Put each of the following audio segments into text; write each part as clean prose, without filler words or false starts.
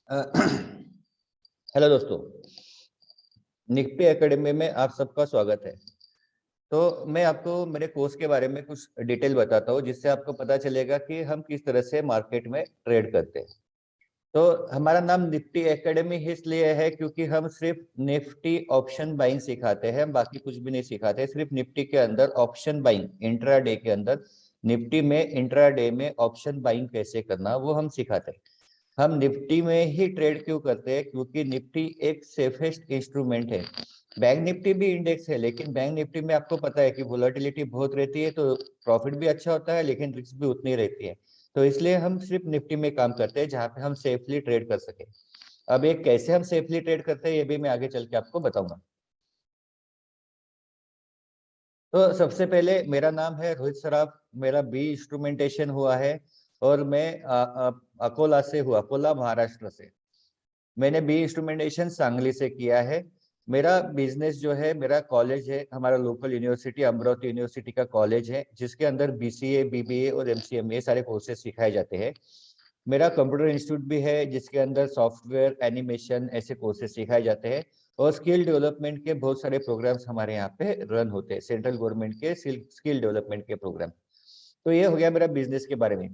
Hello दोस्तों, Nifty academy में आप सबका स्वागत है। तो मैं आपको मेरे कोर्स के बारे में कुछ डिटेल बताता हूँ, जिससे आपको पता चलेगा कि हम किस तरह से मार्केट में ट्रेड करते हैं। तो हमारा नाम निफ्टी एकेडमी इसलिए है क्योंकि हम सिर्फ निफ्टी ऑप्शन बाइंग सिखाते हैं, बाकी कुछ भी नहीं सिखाते। सिर्फ निफ्टी के अंदर ऑप्शन बाइंग, इंट्रा डे के अंदर निफ्टी में इंट्रा डे में ऑप्शन बाइंग कैसे करना वो हम सिखाते हैं। हम निफ्टी में ही ट्रेड क्यों करते हैं? क्योंकि निफ्टी एक सेफेस्ट इंस्ट्रूमेंट है। बैंक निफ्टी भी इंडेक्स है, लेकिन बैंक निफ्टी में आपको पता है कि वोलेटिलिटी बहुत रहती है, तो प्रॉफिट भी अच्छा होता है लेकिन रिस्क भी उतनी रहती है। तो इसलिए हम सिर्फ निफ्टी में काम करते हैं, जहां पे हम सेफली ट्रेड कर सके। अब ये कैसे हम सेफली ट्रेड करते हैं ये भी मैं आगे चल के आपको बताऊंगा। तो सबसे पहले मेरा नाम है रोहित सराफ, मेरा बी इंस्ट्रूमेंटेशन हुआ है और मैं अकोला से हूँ, अकोला महाराष्ट्र से। मैंने बी इंस्ट्रूमेंटेशन सांगली से किया है। मेरा बिजनेस जो है, मेरा कॉलेज है, हमारा लोकल यूनिवर्सिटी अमरावती यूनिवर्सिटी का कॉलेज है, जिसके अंदर बीसीए, बीबीए और एमसीएम ये सारे कोर्सेज सिखाए जाते हैं। मेरा कंप्यूटर इंस्टीट्यूट भी है, जिसके अंदर सॉफ्टवेयर, एनिमेशन ऐसे कोर्सेज सिखाए जाते हैं। और स्किल डेवलपमेंट के बहुत सारे प्रोग्राम्स हमारे यहाँ पे रन होते हैं, सेंट्रल गवर्नमेंट के स्किल डेवलपमेंट के प्रोग्राम। तो ये हो गया मेरा बिजनेस के बारे में।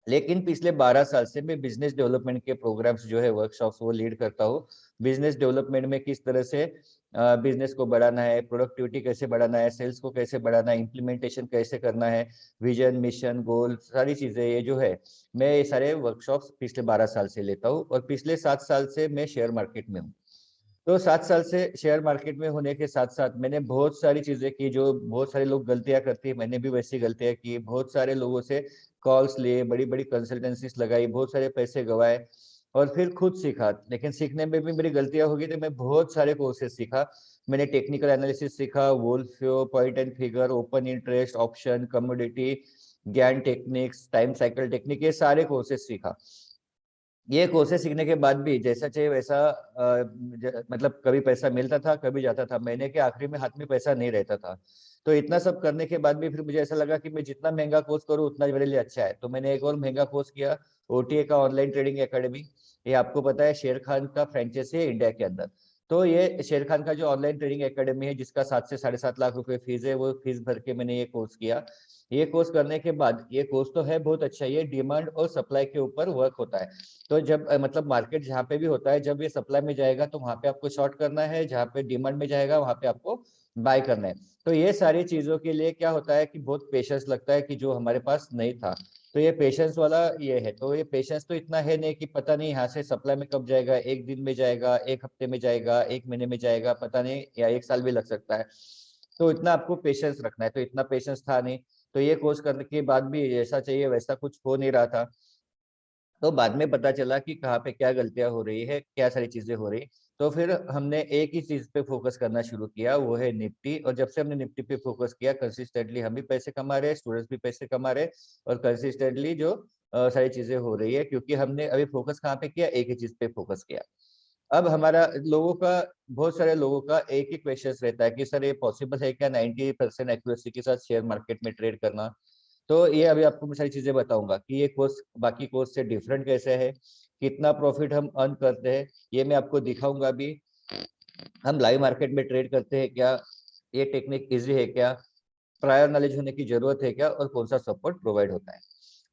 लेकिन पिछले 12 साल से मैं बिजनेस डेवलपमेंट के प्रोग्राम्स जो है, वर्कशॉप्स, वो लीड करता हूँ। बिजनेस डेवलपमेंट में किस तरह से बिजनेस को बढ़ाना है, प्रोडक्टिविटी कैसे बढ़ाना है, सेल्स को कैसे बढ़ाना है, इम्प्लीमेंटेशन कैसे करना है, विजन, मिशन, गोल, सारी चीजें ये जो है, मैं ये सारे वर्कशॉप्स पिछले 12 साल से लेता हूँ। और पिछले 7 साल से मैं शेयर मार्केट में हूँ। तो 7 साल से शेयर मार्केट में होने के साथ साथ मैंने बहुत सारी चीजें की, जो बहुत सारे लोग गलतियां करते हैं, मैंने भी वैसी गलतियां की। बहुत सारे लोगों से कॉल्स लिए, बड़ी बड़ी कंसल्टेंसीज लगाई, बहुत सारे पैसे गवाए और फिर खुद सीखा। लेकिन सीखने में भी मेरी गलतियां होगी, तो मैं बहुत सारे कोर्सेज सीखा। मैंने टेक्निकल एनालिसिस सीखा, वोल्फ्यो, point and figure, open interest, option, commodity, Gann techniques, time cycle technique, ये सारे कोर्सेज सीखा। ये कोर्सेज सीखने के बाद भी जैसा चाहिए वैसा मतलब कभी पैसा मिलता था, कभी जाता था। महीने के आखिरी में हाथ में पैसा नहीं रहता था। तो इतना सब करने के बाद भी फिर मुझे ऐसा लगा कि मैं जितना महंगा कोर्स करूँ उतना मेरे लिए अच्छा है। तो मैंने एक और महंगा कोर्स किया, ओटीए का, ऑनलाइन ट्रेडिंग एकेडमी। ये आपको पता है शेर खान का फ्रेंचाइजी है इंडिया के अंदर। तो ये शेर खान का जो ऑनलाइन ट्रेडिंग एकेडमी है, जिसका 7 से 7.5 लाख रुपए फीस है, वो फीस भर के मैंने ये कोर्स किया। ये कोर्स करने के बाद, ये कोर्स तो है बहुत अच्छा, ये डिमांड और सप्लाई के ऊपर वर्क होता है। तो जब मतलब मार्केट जहाँ पे भी होता है, जब ये सप्लाई में जाएगा तो वहां पे आपको शॉर्ट करना है, जहाँ पे डिमांड में जाएगा वहां पे आपको बाय करना है। तो ये सारी चीजों के लिए क्या होता है कि बहुत पेशेंस लगता है, कि जो हमारे पास नहीं था। तो ये पेशेंस वाला ये है। तो ये पेशेंस तो इतना है नहीं कि पता नहीं यहाँ से सप्लाई में कब जाएगा, एक दिन में जाएगा, एक हफ्ते में जाएगा, एक महीने में जाएगा, पता नहीं, या एक साल भी लग सकता है। तो इतना आपको पेशेंस रखना है, तो इतना पेशेंस था नहीं। तो ये कोर्स करने के बाद भी जैसा चाहिए वैसा कुछ हो नहीं रहा था। तो बाद में पता चला कि कहाँ पे क्या गलतियां हो रही है, क्या सारी चीजें हो रही। तो फिर हमने एक ही चीज पे फोकस करना शुरू किया, वो है निफ्टी। और जब से हमने निफ्टी पे फोकस किया, कंसिस्टेंटली हम भी पैसे कमा रहे हैं, स्टूडेंट्स भी पैसे कमा रहे हैं। और कंसिस्टेंटली जो सारी चीजें हो रही है, क्योंकि हमने अभी फोकस कहाँ पे किया, एक ही चीज पे फोकस किया। अब हमारा लोगों का, बहुत सारे लोगों का एक ही क्वेश्चन रहता है कि सर ये पॉसिबल है क्या 90% एक्यूरेसी के साथ शेयर मार्केट में ट्रेड करना? तो ये अभी आपको मैं सारी चीजें बताऊंगा कि ये कोर्स बाकी कोर्स से डिफरेंट कैसे है, कितना प्रॉफिट हम अर्न करते हैं, ये मैं आपको दिखाऊंगा भी। हम लाइव मार्केट में ट्रेड करते हैं क्या, ये टेक्निक इजी है क्या, प्रायर नॉलेज होने की जरूरत है क्या, और कौन सा सपोर्ट प्रोवाइड होता है।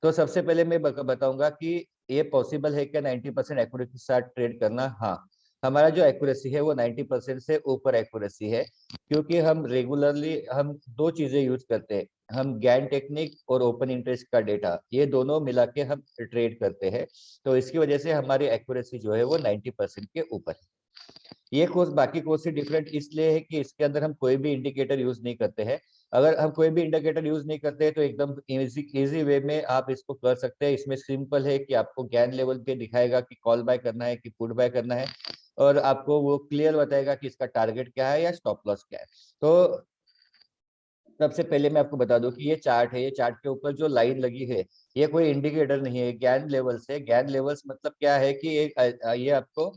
तो सबसे पहले मैं बताऊंगा कि ये पॉसिबल है क्या 90% एक्यूरेसी के साथ ट्रेड करना। हाँ, हमारा जो एक्यूरेसी है वो 90% से ऊपर एक्यूरेसी है, क्योंकि हम रेगुलरली हम दो चीजें यूज करते हैं। हम गैन टेक्निक और ओपन इंटरेस्ट का डेटा, ये दोनों मिला के हम ट्रेड करते हैं। तो इसकी वजह से हमारी एक्यूरेसी जो है वो 90% के ऊपर है। ये कोर्स बाकी कोर्स से डिफरेंट इसलिए है कि इसके अंदर हम कोई भी इंडिकेटर यूज नहीं करते हैं। अगर हम कोई भी इंडिकेटर यूज नहीं करते हैं तो एकदम इजी वे में आप इसको कर सकते हैं। इसमें सिंपल है कि आपको ज्ञान लेवल पे दिखाएगा कि कॉल बाय करना है कि पुट बाय करना है, और आपको वो क्लियर बताएगा कि इसका टारगेट क्या है या स्टॉप लॉस क्या है। तो सबसे पहले मैं आपको बता दूं कि ये चार्ट है, ये चार्ट के ऊपर जो लाइन लगी है, ये कोई इंडिकेटर नहीं है, ज्ञान लेवल से। ज्ञान लेवल्स मतलब क्या है कि ये आपको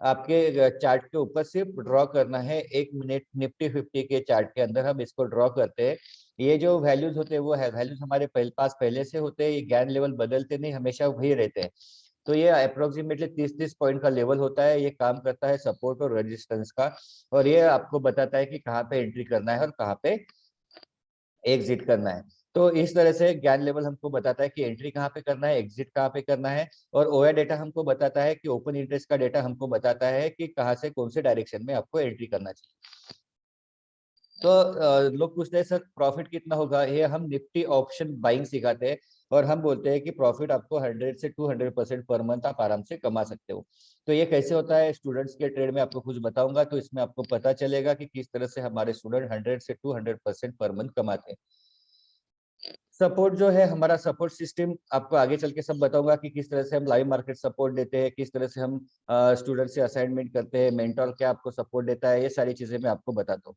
आपके चार्ट के ऊपर सिर्फ ड्रॉ करना है। 1 मिनट निफ्टी 50 के चार्ट के अंदर हम इसको ड्रॉ करते हैं। ये जो वैल्यूज होते हैं वो है वैल्यूज हमारे पास पहले से होते हैं। ये ज्ञान लेवल बदलते नहीं, हमेशा वही रहते हैं। तो ये अप्रोक्सीमेटली 30-30 पॉइंट का लेवल होता है। ये काम करता है सपोर्ट और रेजिस्टेंस का, और ये आपको बताता है कि कहाँ पे एंट्री करना है और कहाँ पे एग्जिट करना है। तो इस तरह से ज्ञान लेवल हमको बताता है कि एंट्री कहाँ पे करना है, एग्जिट कहाँ पे करना है, और ओआई डेटा हमको बताता है कि ओपन इंटरेस्ट का डेटा हमको बताता है कि कहाँ से कौन से डायरेक्शन में आपको एंट्री करना चाहिए। तो लोग पूछते हैं सर प्रॉफिट कितना होगा, ये हम निफ्टी ऑप्शन बाइंग सिखाते हैं, और हम बोलते हैं कि प्रॉफिट आपको 100 से 200% पर मंथ आप आराम से कमा सकते हो। तो ये कैसे होता है स्टूडेंट्स के ट्रेड में आपको कुछ बताऊंगा, तो इसमें आपको पता चलेगा कि किस तरह से हमारे स्टूडेंट 100 से 200% पर मंथ कमाते हैं। सपोर्ट जो है हमारा सपोर्ट सिस्टम आपको आगे चल के सब बताऊंगा कि किस तरह से हम लाइव मार्केट सपोर्ट देते हैं, किस तरह से हम स्टूडेंट से असाइनमेंट करते हैं, मेंटर क्या आपको सपोर्ट देता है, ये सारी चीजें मैं आपको बताता हूँ।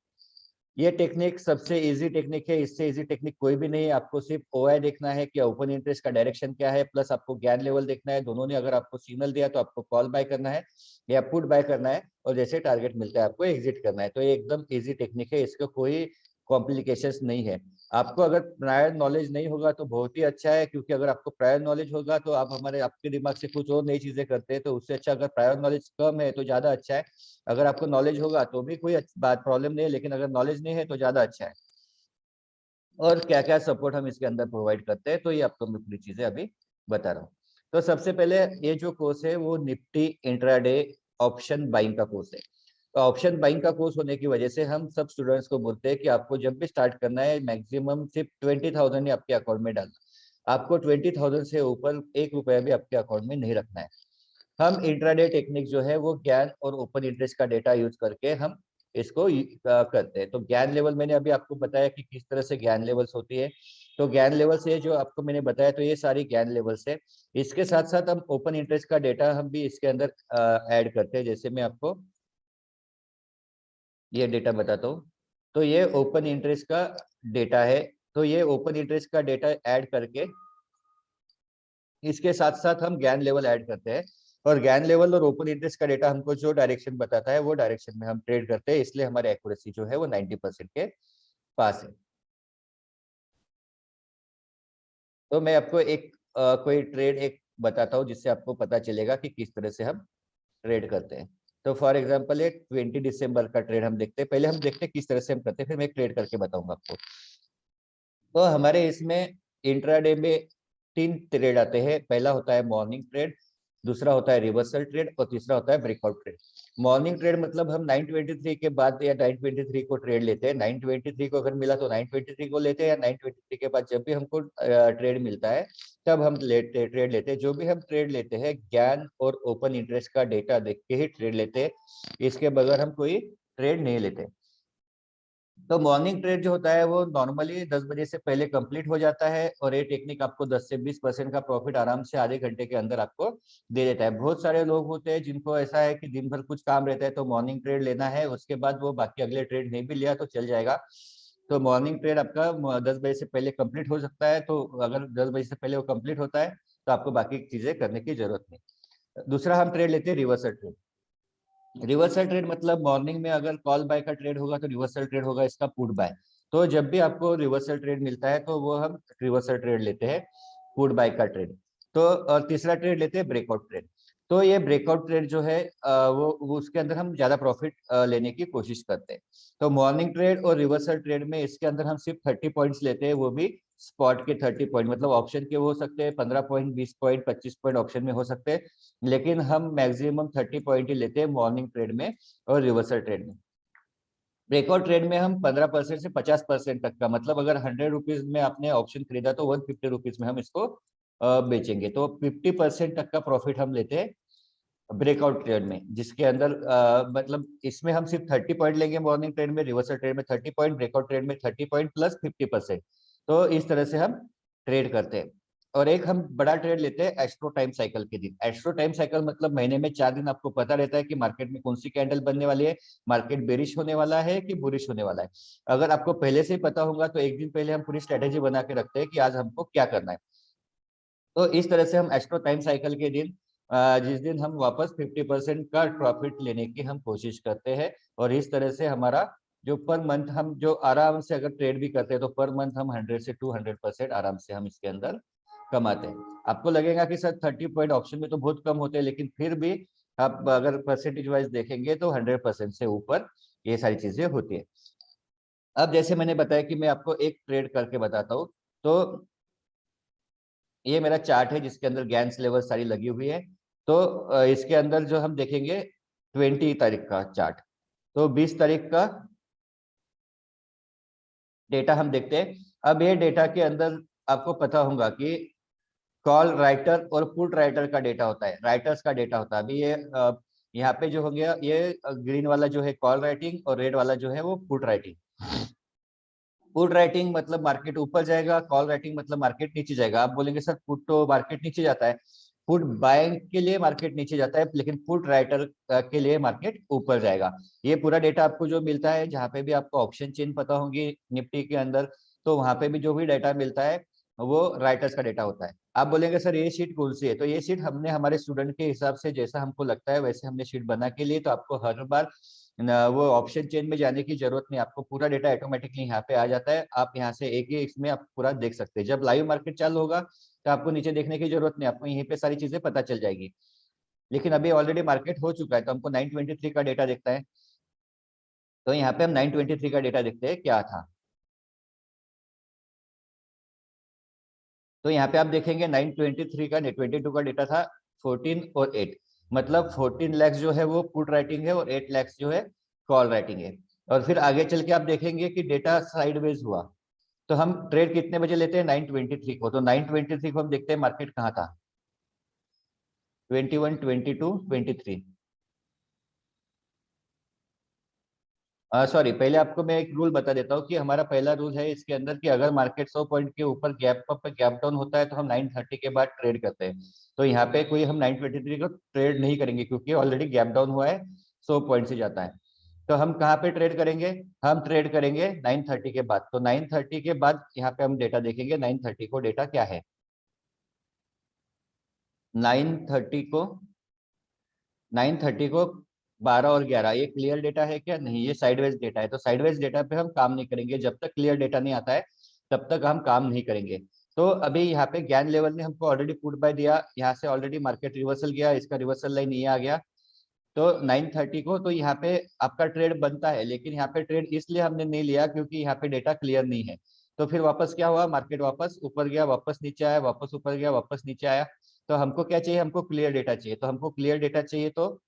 ये टेक्निक सबसे इजी टेक्निक है, इससे इजी टेक्निक कोई भी नहीं है। आपको सिर्फ ओआई देखना है कि ओपन इंटरेस्ट का डायरेक्शन क्या है, प्लस आपको ज्ञान लेवल देखना है। दोनों ने अगर आपको सिग्नल दिया तो आपको कॉल बाय करना है या पुट बाय करना है, और जैसे टारगेट मिलता है आपको एग्जिट करना है। तो ये एकदम इजी टेक्निक है, इसका कोई कॉम्प्लिकेशंस नहीं है। आपको अगर प्रायर नॉलेज नहीं होगा तो बहुत ही अच्छा है, क्योंकि अगर आपको प्रायर नॉलेज होगा तो आप आपके दिमाग से कुछ और नई चीजें करते हैं, तो उससे अच्छा अगर प्रायर नॉलेज कम है तो ज्यादा अच्छा है। अगर आपको नॉलेज होगा तो भी कोई बात प्रॉब्लम नहीं है, लेकिन अगर नॉलेज नहीं है तो ज्यादा अच्छा है। और क्या क्या सपोर्ट हम इसके अंदर प्रोवाइड करते हैं, तो ये आपको मैं पूरी चीजें अभी बता रहा हूँ। तो सबसे पहले ये जो कोर्स है वो निफ्टी इंट्राडे ऑप्शन बाइंग का कोर्स है। तो ऑप्शन बाइंग का कोर्स होने की वजह से हम सब स्टूडेंट्स को बोलते हैं कि आपको जब भी स्टार्ट करना है मैक्सिमम सिर्फ 20,000 ही आपके अकाउंट में डालना। आपको 20,000 से ऊपर 1 रुपया भी आपके अकाउंट में नहीं रखना है। हम इंट्राडे टेक्निक जो है वो ज्ञान और ओपन इंटरेस्ट का डेटा यूज करके हम इसको करते हैं। तो ज्ञान लेवल मैंने अभी आपको बताया कि किस तरह से ज्ञान लेवल्स होती है। तो ज्ञान लेवल से जो आपको मैंने बताया, तो ये सारी ज्ञान लेवल्स है। इसके साथ साथ हम ओपन इंटरेस्ट का डेटा हम भी इसके अंदर ऐड करते हैं। जैसे मैं आपको ये डेटा बताता हूँ। तो ये ओपन इंटरेस्ट का डेटा है। तो ये ओपन इंटरेस्ट का डेटा ऐड करके इसके साथ साथ हम ज्ञान लेवल ऐड करते हैं, और ज्ञान लेवल और ओपन इंटरेस्ट का डेटा हमको जो डायरेक्शन बताता है वो डायरेक्शन में हम ट्रेड करते हैं। इसलिए हमारी एक्यूरेसी जो है वो 90% के पास है। तो मैं आपको एक कोई ट्रेड एक बताता हूँ जिससे आपको पता चलेगा कि किस तरह से हम ट्रेड करते हैं। तो फॉर एग्जांपल ये 20 दिसंबर का ट्रेड हम देखते हैं। पहले हम देखते हैं किस तरह से हम करते हैं, फिर मैं एक ट्रेड करके बताऊंगा आपको। तो हमारे इसमें इंट्राडे में 3 ट्रेड आते हैं। पहला होता है मॉर्निंग ट्रेड, दूसरा होता है रिवर्सल ट्रेड, और तीसरा होता है ब्रेकआउट ट्रेड। मॉर्निंग ट्रेड मतलब हम 923 के बाद या 923 को ट्रेड लेते हैं। 923 को अगर मिला तो 923 को लेते हैं, या 923 के बाद जब भी हमको ट्रेड मिलता है तब हम ट्रेड लेते हैं। जो भी हम ट्रेड लेते हैं ज्ञान और ओपन इंटरेस्ट का डेटा देख के ही ट्रेड लेते हैं, इसके बगैर हम कोई ट्रेड नहीं लेते। तो मॉर्निंग ट्रेड जो होता है वो नॉर्मली 10 बजे से पहले कंप्लीट हो जाता है, और ये टेक्निक आपको 10 से 20% का प्रॉफिट आराम से आधे घंटे के अंदर आपको दे देता है। बहुत सारे लोग होते हैं जिनको ऐसा है कि दिन भर कुछ काम रहता है तो मॉर्निंग ट्रेड लेना है, उसके बाद वो बाकी अगले ट्रेड नहीं भी लिया तो चल जाएगा। तो मॉर्निंग ट्रेड आपका 10 बजे से पहले कंप्लीट हो सकता है। तो अगर 10 बजे से पहले वो कंप्लीट होता है तो आपको बाकी चीजें करने की जरूरत नहीं। दूसरा हम ट्रेड लेते हैं रिवर्सल ट्रेड। रिवर्सल ट्रेड मतलब मॉर्निंग में अगर कॉल बाय का ट्रेड होगा तो रिवर्सल ट्रेड होगा इसका पुट बाय। तो जब भी आपको रिवर्सल ट्रेड मिलता है तो वो हम रिवर्सल ट्रेड लेते हैं, पुट बाय का ट्रेड। तो और तीसरा ट्रेड लेते हैं ब्रेकआउट ट्रेड। तो ये ब्रेकआउट ट्रेड जो है वो उसके अंदर हम ज्यादा प्रॉफिट लेने की कोशिश करते हैं। तो मॉर्निंग ट्रेड और रिवर्सल ट्रेड में इसके अंदर हम सिर्फ 30 पॉइंट्स लेते हैं, वो भी स्पॉट के 30 पॉइंट। मतलब ऑप्शन के हो सकते हैं 15 पॉइंट, 20 पॉइंट, 25 पॉइंट ऑप्शन में हो सकते हैं, लेकिन हम मैक्सिमम 30 पॉइंट ही लेते हैं मॉर्निंग ट्रेड में और रिवर्सल ट्रेड में। ब्रेकआउट ट्रेड में हम 15% से 50% तक का, मतलब अगर 100 रुपीज में आपने ऑप्शन खरीदा तो 150 रुपीज में हम इसको बेचेंगे। तो 50% तक का प्रॉफिट हम लेते हैं ब्रेकआउट ट्रेड में, जिसके अंदर मतलब इसमें हम सिर्फ 30 पॉइंट लेंगे मॉर्निंग ट्रेड में, रिवर्सल ट्रेड में 30 पॉइंट, ब्रेकआउट ट्रेड में 30 पॉइंट प्लस 50%। तो इस तरह से हम ट्रेड करते हैं। और एक हम बड़ा ट्रेड लेते हैं एस्ट्रो टाइम साइकिल के दिन। एस्ट्रो टाइम साइकिल मतलब महीने में 4 दिन आपको पता रहता है कि मार्केट में कौन सी कैंडल बनने वाली है, मार्केट बेरिश होने वाला है कि बुरिश होने वाला है। अगर आपको पहले से ही पता होगा तो एक दिन पहले हम पूरी स्ट्रेटेजी बना के रखते हैं कि आज हमको क्या करना है। तो इस तरह से हम एस्ट्रो टाइम साइकिल के दिन जिस दिन हम वापस 50% का प्रॉफिट लेने की हम कोशिश करते हैं। और इस तरह से हमारा जो पर मंथ हम जो आराम से अगर ट्रेड भी करते हैं तो पर मंथ हम 100 से 200% आराम से हम इसके अंदर कमाते हैं। आपको लगेगा कि सर 30 पॉइंट ऑप्शन में तो बहुत कम होते हैं, लेकिन फिर भी आप अगर परसेंटेज वाइज देखेंगे तो 100% से ऊपर ये सारी चीजें होती है। अब जैसे मैंने बताया कि मैं आपको एक ट्रेड करके बताता हूँ, तो ये मेरा चार्ट है जिसके अंदर गैंस लेवल सारी लगी हुई है। तो इसके अंदर जो हम देखेंगे 20 तारीख का चार्ट, तो 20 तारीख का डेटा हम देखते हैं। अब ये डेटा के अंदर आपको पता होगा कि कॉल राइटर और पुट राइटर का डेटा होता है, राइटर्स का डेटा होता है। अभी ये यहाँ पे जो हो गया, ये ग्रीन वाला जो है कॉल राइटिंग और रेड वाला जो है वो पुट राइटिंग। पुट राइटिंग मतलब मार्केट ऊपर जाएगा, कॉल राइटिंग मतलब मार्केट नीचे जाएगा। आप बोलेंगे सर पुट तो मार्केट नीचे जाता है, पुट बाइंग के लिए मार्केट नीचे जाता है, लेकिन पुट राइटर के लिए मार्केट ऊपर जाएगा। ये पूरा डेटा आपको जो मिलता है, जहाँ पे भी आपको ऑप्शन चेन पता होंगी निफ्टी के अंदर, तो वहां पे भी जो भी डाटा मिलता है वो राइटर्स का डेटा होता है। आप बोलेंगे सर ये शीट कौन सी है, तो ये शीट हमने हमारे स्टूडेंट के हिसाब से जैसा हमको लगता है वैसे हमने शीट बना के लिए, तो आपको हर बार वो ऑप्शन चेन में जाने की जरूरत नहीं, आपको पूरा डेटा ऑटोमेटिकली यहाँ पे आ जाता है। आप यहाँ से एक ही इसमें आप पूरा देख सकते हैं। जब लाइव मार्केट चालू होगा तो आपको नीचे देखने की जरूरत नहीं, आपको यहीं पे सारी चीजें पता चल जाएगी। लेकिन अभी ऑलरेडी मार्केट हो चुका है, तो हमको 923 का डेटा देखता है। तो यहाँ पे हम 923 का डेटा देखते हैं क्या था। तो यहाँ पे आप देखेंगे 923 का 22 का डेटा था 14 और 8, मतलब 14 लैक्स जो है वो पुट राइटिंग है और 8 लैक्स जो है कॉल राइटिंग है। और फिर आगे चल के आप देखेंगे कि डेटा साइडवेज हुआ। तो हम ट्रेड कितने बजे लेते हैं, 923 को। तो 923 को हम देखते हैं मार्केट कहाँ था, 21, 22, 23। सॉरी, पहले आपको मैं एक रूल बता देता हूँ कि हमारा पहला रूल है इसके अंदर कि अगर मार्केट 100 पॉइंट के ऊपर गैप अप गैप डाउन होता है तो हम 930 के बाद ट्रेड करते हैं। तो यहाँ पे कोई हम 923 को ट्रेड नहीं करेंगे, क्योंकि ऑलरेडी गैप डाउन हुआ है, 100 पॉइंट से जाता है। तो हम कहाँ पे ट्रेड करेंगे, हम ट्रेड करेंगे 930 के बाद। तो 930 के बाद यहाँ पे हम डेटा देखेंगे, 930 को डेटा क्या है। 930 को 930 को 12 और 11 ये क्लियर डेटा है क्या, नहीं, ये साइडवेज डेटा है। तो साइडवेज डेटा पे हम काम नहीं करेंगे, जब तक क्लियर डेटा नहीं आता है तब तक हम काम नहीं करेंगे। तो अभी यहाँ पे ज्ञान लेवल ने हमको ऑलरेडी पुट बाय दिया, यहाँ से ऑलरेडी मार्केट रिवर्सल गया, इसका रिवर्सल लाइन ये आ गया। तो 930 को तो यहाँ पे आपका ट्रेड बनता है, लेकिन यहाँ पे ट्रेड इसलिए हमने नहीं लिया क्योंकि यहाँ पे डेटा क्लियर नहीं है। तो फिर वापस क्या हुआ, मार्केट वापस ऊपर गया, वापस नीचे आया, वापस ऊपर गया, वापस नीचे आया। तो हमको क्या चाहिए, हमको क्लियर डेटा चाहिए। तो हमको क्लियर डेटा चाहिए, तो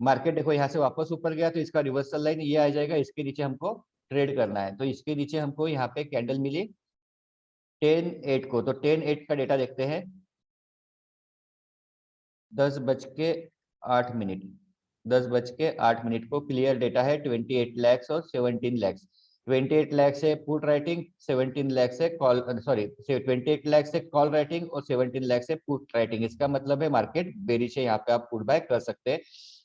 मार्केट देखो यहाँ से वापस ऊपर गया, तो इसका रिवर्सल लाइन ये आ जाएगा, इसके नीचे हमको ट्रेड करना है। तो इसके नीचे हमको यहाँ पे कैंडल मिली 10-8 को। तो 10-8 का डेटा देखते हैं, 10:08, 10:08 को क्लियर डेटा है 28 लैक्स और 17 लैक्स। 28 लैक्स है पुट राइटिंग, 17 लैक्स है कॉल, सॉरी 28 लैक्स है कॉल राइटिंग और 17 लैक्स है पुट राइटिंग। इसका मतलब है मार्केट बेरिश है, यहाँ पे आप पुट बाय कर सकते हैं।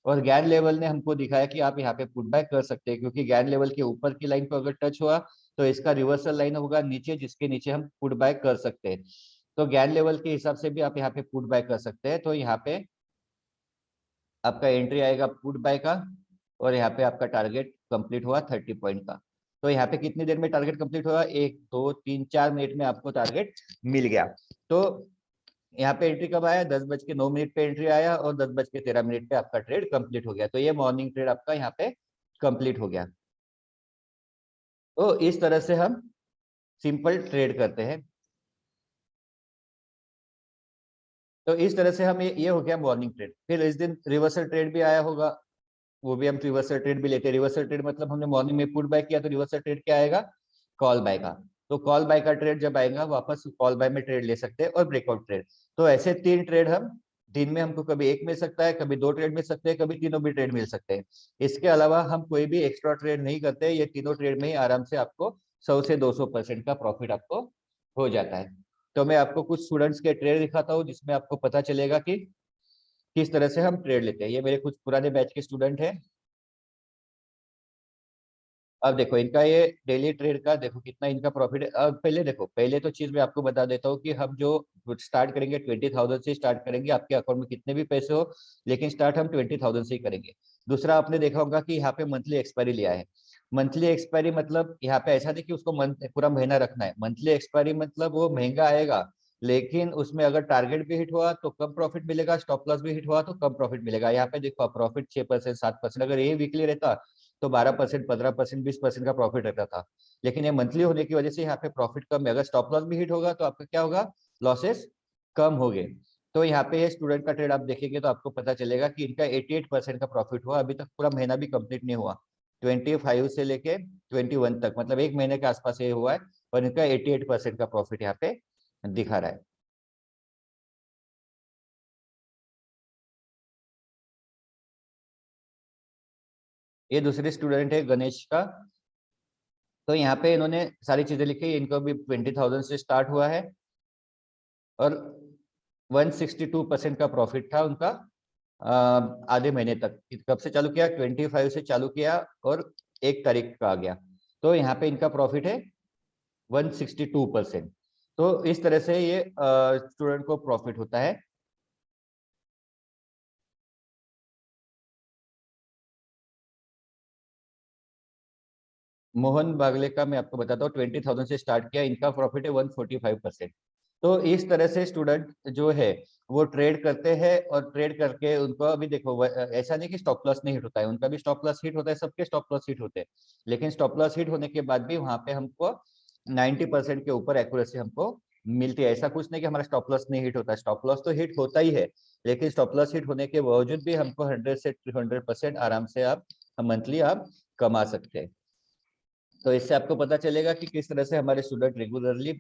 और गैन लेवल ने हमको दिखाया कि आप यहाँ पे पुट बाय कर सकते हैं, क्योंकि गैन लेवल के ऊपर की लाइन को अगर टच हुआ तो इसका रिवर्सल लाइन होगा नीचे, जिसके नीचे हम पुट बाय कर सकते हैं। तो गैन लेवल के हिसाब से भी आप यहाँ पे पुट बाय कर सकते हैं। तो यहाँ पे आपका एंट्री आएगा पुट बाय का, और यहाँ पे आपका टारगेट कंप्लीट हुआ 30 पॉइंट का। तो यहाँ पे कितनी देर में टारगेट कंप्लीट हुआ, 1, 2, 3, 4 मिनट में आपको टारगेट मिल गया। तो यहाँ पे एंट्री कब आया, 10:09 पे एंट्री आया और 10:13 पे आपका ट्रेड कंप्लीट हो गया। तो ये मॉर्निंग ट्रेड आपका यहाँ पे कंप्लीट हो गया। तो इस तरह से हम सिंपल ट्रेड करते हैं। तो इस तरह से हम ये हो गया मॉर्निंग ट्रेड। फिर इस दिन रिवर्सल ट्रेड भी आया होगा, वो भी हम रिवर्सल ट्रेड भी लेते हैं। रिवर्सल ट्रेड मतलब हमने मॉर्निंग में पुट बाय किया, तो रिवर्सल ट्रेड क्या आएगा, कॉल बाय का। तो कॉल बाय का ट्रेड जब आएगा वापस कॉल बाय में ट्रेड ले सकते हैं, और ब्रेकआउट ट्रेड। तो ऐसे 3 ट्रेड हम दिन में, हमको कभी 1 मिल सकता है, कभी 2 ट्रेड मिल सकते हैं, कभी तीनों भी ट्रेड मिल सकते हैं। इसके अलावा हम कोई भी एक्स्ट्रा ट्रेड नहीं करते, ये तीनों ट्रेड में ही आराम से आपको 100 से 200% का प्रॉफिट आपको हो जाता है। तो मैं आपको कुछ स्टूडेंट्स के ट्रेड दिखाता हूँ, जिसमें आपको पता चलेगा कि किस तरह से हम ट्रेड लेते हैं। ये मेरे कुछ पुराने बैच के स्टूडेंट हैं। अब देखो इनका ये डेली ट्रेड का देखो कितना इनका प्रॉफिट है। अब पहले देखो, पहले तो चीज मैं आपको बता देता हूँ कि हम जो स्टार्ट करेंगे 20,000 से स्टार्ट करेंगे, आपके अकाउंट में कितने भी पैसे हो, लेकिन स्टार्ट हम 20,000 से ही करेंगे। दूसरा, आपने देखा होगा कि यहाँ पे मंथली एक्सपायरी लिया है। मंथली एक्सपायरी मतलब यहाँ पे ऐसा नहीं कि उसको मंथ पूरा महीना रखना है। मंथली एक्सपायरी मतलब वो महंगा आएगा, लेकिन उसमें अगर टारगेट भी हिट हुआ तो कम प्रॉफिट मिलेगा, स्टॉप लॉस भी हिट हुआ तो कम प्रॉफिट मिलेगा। यहाँ पे देखो प्रॉफिट 6%, 7%, अगर ये वीकली रहता तो 12%, 15%, 20% का प्रॉफिट रहता था। लेकिन ये मंथली होने की वजह से यहाँ पे प्रॉफिट कम है। अगर स्टॉप लॉस भी हिट होगा तो आपका क्या होगा, लॉसेस कम हो गए। तो यहाँ पे स्टूडेंट का ट्रेड आप देखेंगे तो आपको पता चलेगा कि इनका 88% का प्रॉफिट हुआ। अभी तक पूरा महीना भी कंप्लीट नहीं हुआ, 25 से लेके 21 तक, मतलब एक महीने के आसपास ये हुआ है, और इनका 88% का प्रॉफिट यहाँ पे दिखा रहा है। ये दूसरे स्टूडेंट है गणेश का। तो यहाँ पे इन्होंने सारी चीजें लिखी, इनको भी 20,000 से स्टार्ट हुआ है और 162% का प्रॉफिट था उनका आधे महीने तक। कब से चालू किया, 25 से चालू किया और 1 तारीख का आ गया। तो यहाँ पे इनका प्रॉफिट है 162%। तो इस तरह से ये स्टूडेंट को प्रॉफिट होता है। मोहन बागले का मैं आपको बताता हूँ, 20,000 से स्टार्ट किया, इनका प्रॉफिट है 145%। तो इस तरह से स्टूडेंट जो है वो ट्रेड करते हैं, और ट्रेड करके उनको अभी देखो ऐसा नहीं कि स्टॉप लॉस नहीं हिट होता है, उनका भी स्टॉप लॉस हिट होता है, सबके स्टॉप लॉस हिट होते हैं। लेकिन स्टॉप लॉस हिट होने के बाद भी वहां पे हमको 90% के ऊपर एक्यूरेसी हमको मिलती है। ऐसा कुछ नहीं कि हमारा स्टॉप लॉस नहीं हिट होता है, स्टॉप लॉस तो हिट होता ही है, लेकिन स्टॉप लॉस हिट होने के बावजूद भी हमको 100 से 200% आराम से आप मंथली आप कमा सकते हैं। तो इससे आपको पता चलेगा कि किस तरह से हमारे स्टूडेंट रेगुलरली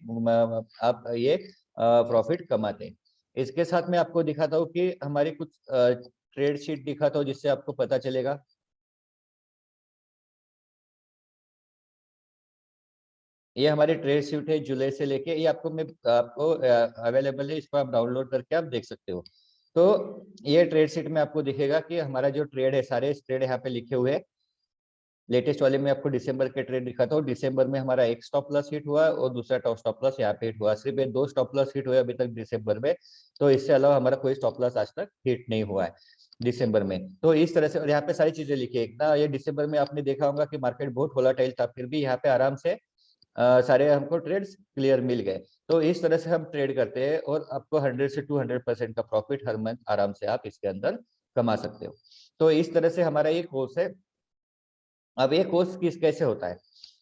आप ये प्रॉफिट कमाते हैं। इसके साथ में आपको दिखाता हूँ कि हमारी कुछ ट्रेड शीट दिखाता हूँ जिससे आपको पता चलेगा। ये हमारी ट्रेड शीट है जुलाई से लेके, ये आपको अवेलेबल है, इसको आप डाउनलोड करके आप देख सकते हो। तो ये ट्रेड शीट में आपको दिखेगा कि हमारा जो ट्रेड है, सारे ट्रेड यहाँ पे लिखे हुए हैं। लेटेस्ट वाले में आपको दिसंबर के ट्रेड दिखाता हूँ। दिसंबर में हमारा एक स्टॉप लॉस हिट हुआ और दूसरा टॉप स्टॉप लॉस यहाँ पे हिट हुआ। सिर्फ ये 2 स्टॉप लॉस हिट हुए अभी तक दिसंबर में। तो इससे अलावा हमारा कोई स्टॉप लॉस आज तक हिट नहीं हुआ है दिसंबर में। तो इस तरह से, और यहाँ पे सारी चीजें लिखी है ना। ये दिसंबर में आपने देखा होगा कि मार्केट बहुत वोलेटाइल था, फिर भी यहाँ पे आराम से सारे हमको ट्रेड्स क्लियर मिल गए। तो इस तरह से हम ट्रेड करते हैं और आपको 100 से 200% का प्रॉफिट हर मंथ आराम से आप इसके अंदर कमा सकते हो। तो इस तरह से हमारा ये कोर्स है। अब ये कोर्स कैसे होता है,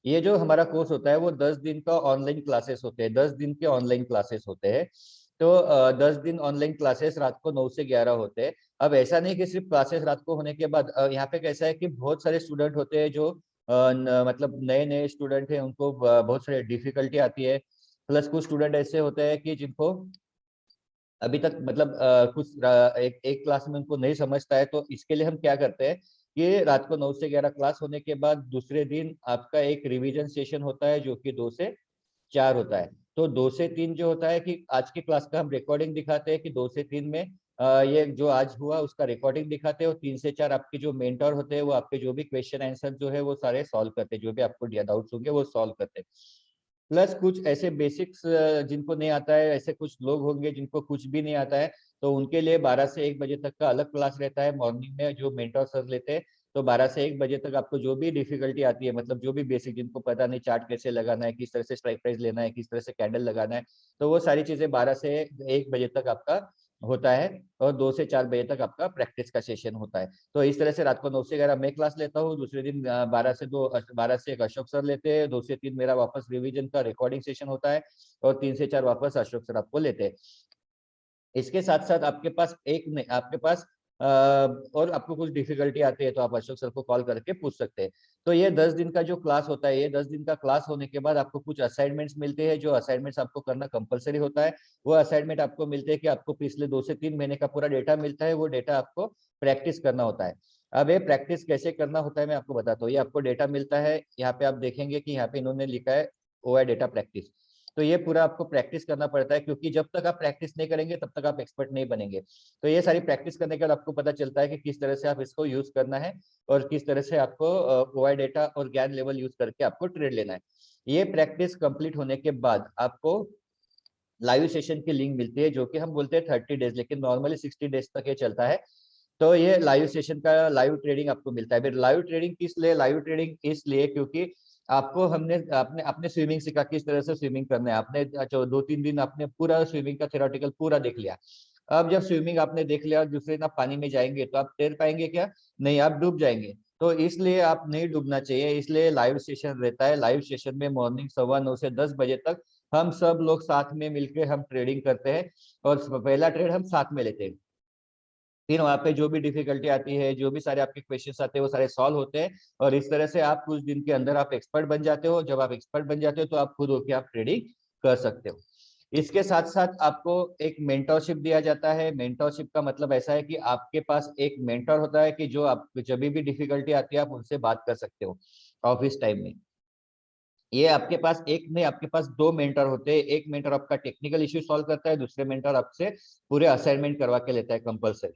ये जो हमारा कोर्स होता है वो 10 दिन का ऑनलाइन क्लासेस होते हैं, 10 दिन के ऑनलाइन क्लासेस होते हैं। तो 10 दिन ऑनलाइन क्लासेस रात को 9 से 11 होते हैं। अब ऐसा नहीं कि सिर्फ क्लासेस रात को होने के बाद, यहाँ पे कैसा है कि बहुत सारे स्टूडेंट होते हैं जो मतलब नए नए स्टूडेंट हैं, उनको बहुत सारी डिफिकल्टी आती है। प्लस कुछ स्टूडेंट ऐसे होते हैं कि जिनको अभी तक मतलब कुछ एक क्लास में उनको नहीं समझता है। तो इसके लिए हम क्या करते हैं कि रात को 9 से 11 क्लास होने के बाद दूसरे दिन आपका एक रिवीजन सेशन होता है जो कि 2 से 4 होता है। तो 2 से 3 जो होता है कि आज की क्लास का हम रिकॉर्डिंग दिखाते हैं कि 2 से 3 में ये जो आज हुआ उसका रिकॉर्डिंग दिखाते हैं, और 3 से 4 आपके जो मेंटर होते हैं वो आपके जो भी क्वेश्चन आंसर जो है वो सारे सॉल्व करते हैं, जो भी आपको डाउट्स होंगे वो सॉल्व करते हैं। प्लस कुछ ऐसे बेसिक्स जिनको नहीं आता है, ऐसे कुछ लोग होंगे जिनको कुछ भी नहीं आता है, तो उनके लिए 12 से 1 बजे तक का अलग क्लास रहता है मॉर्निंग में, जो मेंटर सर लेते हैं। तो 12 से 1 बजे तक आपको जो भी डिफिकल्टी आती है, मतलब जो भी बेसिक जिनको पता नहीं चार्ट कैसे लगाना है, किस तरह से स्ट्राइक प्राइस लेना है, किस तरह से कैंडल लगाना है, तो वो सारी चीजें 12 से 1 बजे तक आपका होता है। और 2 से 4 बजे तक आपका प्रैक्टिस का सेशन होता है। तो इस तरह से रात को 9 से 11 मैं क्लास लेता हूँ, दूसरे दिन 12 से 1 अशोक सर लेते हैं, 2 से 3 मेरा वापस रिवीजन का रिकॉर्डिंग सेशन होता है, और 3 से 4 वापस अशोक सर आपको लेते हैं। इसके साथ साथ आपके पास एक नहीं, आपके पास और आपको कुछ डिफिकल्टी आती है तो आप अशोक सर को कॉल करके पूछ सकते हैं। तो ये 10 दिन का जो क्लास होता है, ये 10 दिन का क्लास होने के बाद आपको कुछ असाइनमेंट्स मिलते हैं, जो असाइनमेंट्स आपको करना कंपलसरी होता है। वो असाइनमेंट आपको मिलते हैं कि आपको पिछले 2 से 3 महीने का पूरा डेटा मिलता है, वो डेटा आपको प्रैक्टिस करना होता है। अब ये प्रैक्टिस कैसे करना होता है मैं आपको बताता हूँ। ये आपको डेटा मिलता है, यहाँ पे आप देखेंगे कि यहाँ पे इन्होंने लिखा है ओआई डेटा प्रैक्टिस। तो ये पूरा आपको प्रैक्टिस करना पड़ता है, क्योंकि जब तक आप प्रैक्टिस नहीं करेंगे तब तक आप एक्सपर्ट नहीं बनेंगे। तो ये सारी प्रैक्टिस करने के बाद आपको पता चलता है कि किस तरह से आप इसको यूज करना है, और किस तरह से आपको ओआई डेटा और ज्ञान लेवल यूज करके आपको ट्रेड लेना है। ये प्रैक्टिस कंप्लीट होने के बाद आपको लाइव सेशन की लिंक मिलती है, जो कि हम बोलते हैं 30 डेज, लेकिन नॉर्मली 60 डेज तक ये चलता है। तो ये लाइव सेशन का लाइव ट्रेडिंग आपको मिलता है। फिर लाइव ट्रेडिंग किस लिए, लाइव ट्रेडिंग इसलिए क्योंकि आपको हमने आपने आपने स्विमिंग सीखा, किस तरह से स्विमिंग करना है, आपने 2-3 दिन आपने पूरा स्विमिंग का थ्योरेटिकल पूरा देख लिया। अब जब स्विमिंग आपने देख लिया और दूसरे दिन आप पानी में जाएंगे तो आप तैर पाएंगे क्या? नहीं, आप डूब जाएंगे। तो इसलिए आप नहीं डूबना चाहिए, इसलिए लाइव सेशन रहता है। लाइव सेशन में मॉर्निंग 9:15 से 10 बजे तक हम सब लोग साथ में मिलकर हम ट्रेडिंग करते हैं और पहला ट्रेड हम साथ में लेते हैं। फिर वहाँ पे जो भी डिफिकल्टी आती है, जो भी सारे आपके क्वेश्चंस आते हैं, वो सारे सॉल्व होते हैं और इस तरह से आप कुछ दिन के अंदर आप एक्सपर्ट बन जाते हो। जब आप एक्सपर्ट बन जाते हो तो आप खुद होके आप ट्रेडिंग कर सकते हो। इसके साथ साथ आपको एक मेंटरशिप दिया जाता है। मेंटरशिप का मतलब ऐसा है कि आपके पास एक मेंटर होता है कि जो आप जब भी डिफिकल्टी आती है आप उनसे बात कर सकते हो ऑफिस टाइम में। ये आपके पास एक नहीं, आपके पास 2 मेंटर होते हैं। एक मेंटर आपका टेक्निकल इश्यू सॉल्व करता है, दूसरे मेंटर आपसे पूरे असाइनमेंट करवा के लेता है कंपलसरी।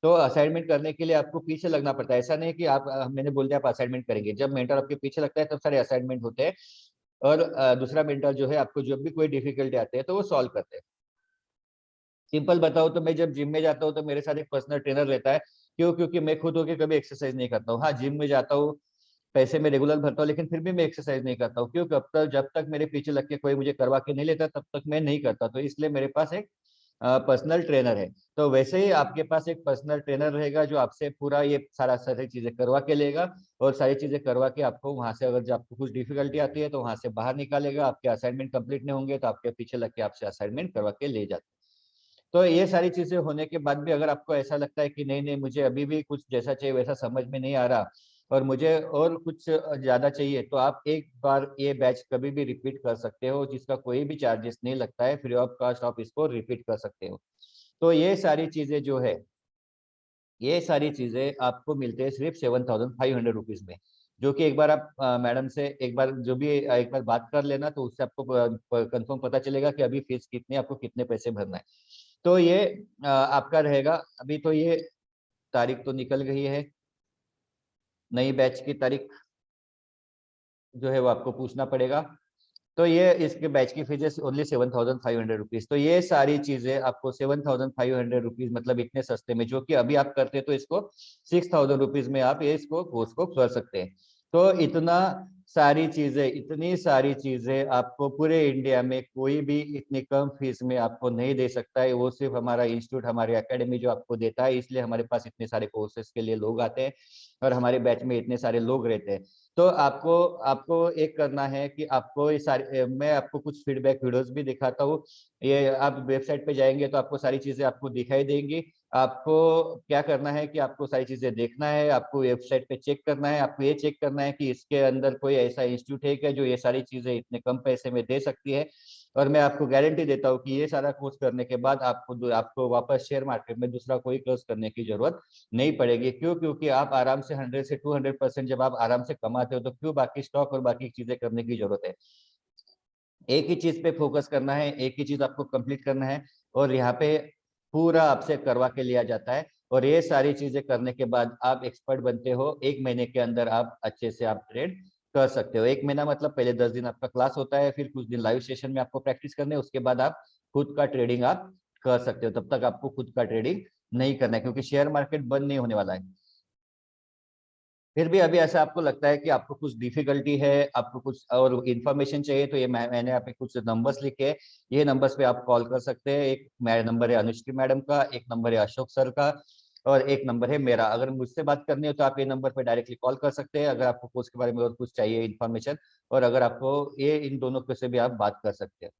तो असाइनमेंट करने के लिए आपको पीछे लगना पड़ता है। ऐसा नहीं कि आप मैंने बोल दिया आप असाइनमेंट करेंगे। जब मेंटर आपके पीछे लगता है तब सारे असाइनमेंट होते हैं और दूसरा मेंटर जो है आपको जब भी कोई डिफिकल्टी आते हैं तो वो सॉल्व करते हैं। सिंपल बताओ तो मैं जब जिम में जाता हूँ तो मेरे साथ एक पर्सनल ट्रेनर रहता है। क्यों? क्योंकि मैं खुद होके कभी एक्सरसाइज नहीं करता हूँ। हाँ, जिम में जाता हूँ, पैसे में रेगुलर भरता हूँ, लेकिन फिर भी मैं एक्सरसाइज नहीं करता हूँ। क्यों? जब तक मेरे पीछे लग के कोई मुझे करवा के नहीं लेता तब तक मैं नहीं करता। तो इसलिए मेरे पास एक पर्सनल ट्रेनर है। तो वैसे ही आपके पास एक पर्सनल ट्रेनर रहेगा जो आपसे पूरा ये सारी चीजें करवा के लेगा और सारी चीजें करवा के आपको वहां से, अगर जब आपको कुछ डिफिकल्टी आती है तो वहां से बाहर निकालेगा। आपके असाइनमेंट कंप्लीट नहीं होंगे तो आपके पीछे लग के आपसे असाइनमेंट करवा के ले जाते। तो ये सारी चीजें होने के बाद भी अगर आपको ऐसा लगता है कि नहीं नहीं मुझे अभी भी कुछ जैसा चाहिए वैसा समझ में नहीं आ रहा और मुझे और कुछ ज्यादा चाहिए, तो आप एक बार ये बैच कभी भी रिपीट कर सकते हो, जिसका कोई भी चार्जेस नहीं लगता है। फ्री ऑफ कॉस्ट आप इसको रिपीट कर सकते हो। तो ये सारी चीजें जो है, ये सारी चीजें आपको मिलते हैं सिर्फ 7,500 रुपीज में। जो कि एक बार आप मैडम से एक बार जो भी एक बार बात कर लेना तो उससे आपको कंफर्म पता चलेगा कि अभी फीस कितनी, आपको कितने पैसे भरना है। तो ये आपका रहेगा। अभी तो ये तारीख तो निकल गई है, नई बैच की तारीख जो है वो आपको पूछना पड़ेगा। तो ये इसके बैच की फीस ओनली 7,500 रुपीज। तो ये सारी चीजें आपको 7,500 रुपीज, मतलब इतने सस्ते में, जो कि अभी आप करते तो इसको 6,000 रुपीज में आप ये इसको कोर्स को कर सकते हैं। तो इतनी सारी चीजें आपको पूरे इंडिया में कोई भी इतनी कम फीस में आपको नहीं दे सकता है। वो सिर्फ हमारा इंस्टीट्यूट, हमारी एकेडमी जो आपको देता है। इसलिए हमारे पास इतने सारे कोर्सेज के लिए लोग आते हैं और हमारे बैच में इतने सारे लोग रहते हैं। तो आपको आपको एक करना है कि आपको ये सारे, मैं आपको कुछ फीडबैक वीडियोस भी दिखाता हूँ। ये आप वेबसाइट पे जाएंगे तो आपको सारी चीजें आपको दिखाई देंगी। आपको क्या करना है कि आपको सारी चीजें देखना है, आपको वेबसाइट पे चेक करना है। आपको ये चेक करना है कि इसके अंदर कोई ऐसा इंस्टीट्यूट है क्या जो ये सारी चीजें इतने कम पैसे में दे सकती है। और मैं आपको गारंटी देता हूँ कि ये सारा कोर्स करने के बाद आपको वापस शेयर मार्केट में दूसरा कोई कोर्स करने की जरूरत नहीं पड़ेगी। क्यों? क्योंकि आप आराम से 100 से 200% जब आप आराम से कमाते हो तो क्यों बाकी स्टॉक और बाकी चीजें करने की जरूरत है। एक ही चीज पे फोकस करना है, एक ही चीज आपको कंप्लीट करना है और यहाँ पे पूरा आपसे करवा के लिया जाता है। और ये सारी चीजें करने के बाद आप एक्सपर्ट बनते हो। 1 महीने के अंदर आप अच्छे से आप ट्रेड कर सकते हो। 1 महीना मतलब पहले 10 दिन आपका क्लास होता है, फिर कुछ दिन लाइव सेशन में आपको प्रैक्टिस करने, उसके बाद आप खुद का ट्रेडिंग आप कर सकते हो। तब तक आपको खुद का ट्रेडिंग नहीं करना है क्योंकि शेयर मार्केट बंद नहीं होने वाला है। फिर भी अभी ऐसा आपको लगता है कि आपको कुछ डिफिकल्टी है, आपको कुछ और इन्फॉर्मेशन चाहिए, तो ये मैंने यहाँ पे कुछ नंबर्स लिखे। ये नंबर्स पे आप कॉल कर सकते हैं। एक नंबर है अनुश्री मैडम का, एक नंबर है अशोक सर का और एक नंबर है मेरा। अगर मुझसे बात करनी हो तो आप ये नंबर पे डायरेक्टली कॉल कर सकते हैं अगर आपको कोर्स के बारे में और कुछ चाहिए इन्फॉर्मेशन। और अगर आपको ये इन दोनों पे से भी आप बात कर सकते हैं।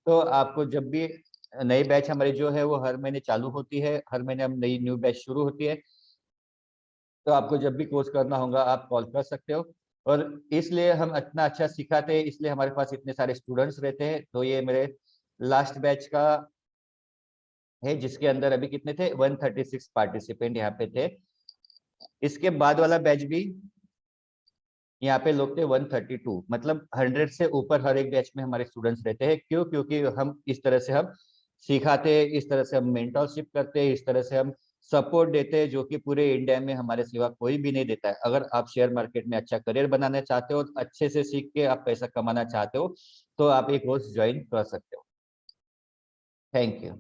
तो आपको जब भी नई बैच हमारी जो है वो हर महीने चालू होती है, हर महीने हम नई न्यू बैच शुरू होती है। तो आपको जब भी कोर्स करना होगा आप कॉल कर सकते हो। और इसलिए हम इतना अच्छा सिखाते हैं, इसलिए हमारे पास इतने सारे स्टूडेंट्स रहते हैं। तो ये मेरे लास्ट बैच का है जिसके अंदर अभी कितने थे, 136 पार्टिसिपेंट यहाँ पे थे। इसके बाद वाला बैच भी यहाँ पे लोग थे 132, मतलब 100 से ऊपर हर एक बैच में हमारे स्टूडेंट्स रहते हैं। क्यों? क्योंकि हम इस तरह से हम सिखाते हैं, इस तरह से हम मेंटरशिप करते हैं, इस तरह से हम सपोर्ट देते हैं जो कि पूरे इंडिया में हमारे सिवा कोई भी नहीं देता है। अगर आप शेयर मार्केट में अच्छा करियर बनाना चाहते हो, अच्छे से सीख के आप पैसा कमाना चाहते हो, तो आप एक कोर्स ज्वाइन कर सकते हो। Thank you.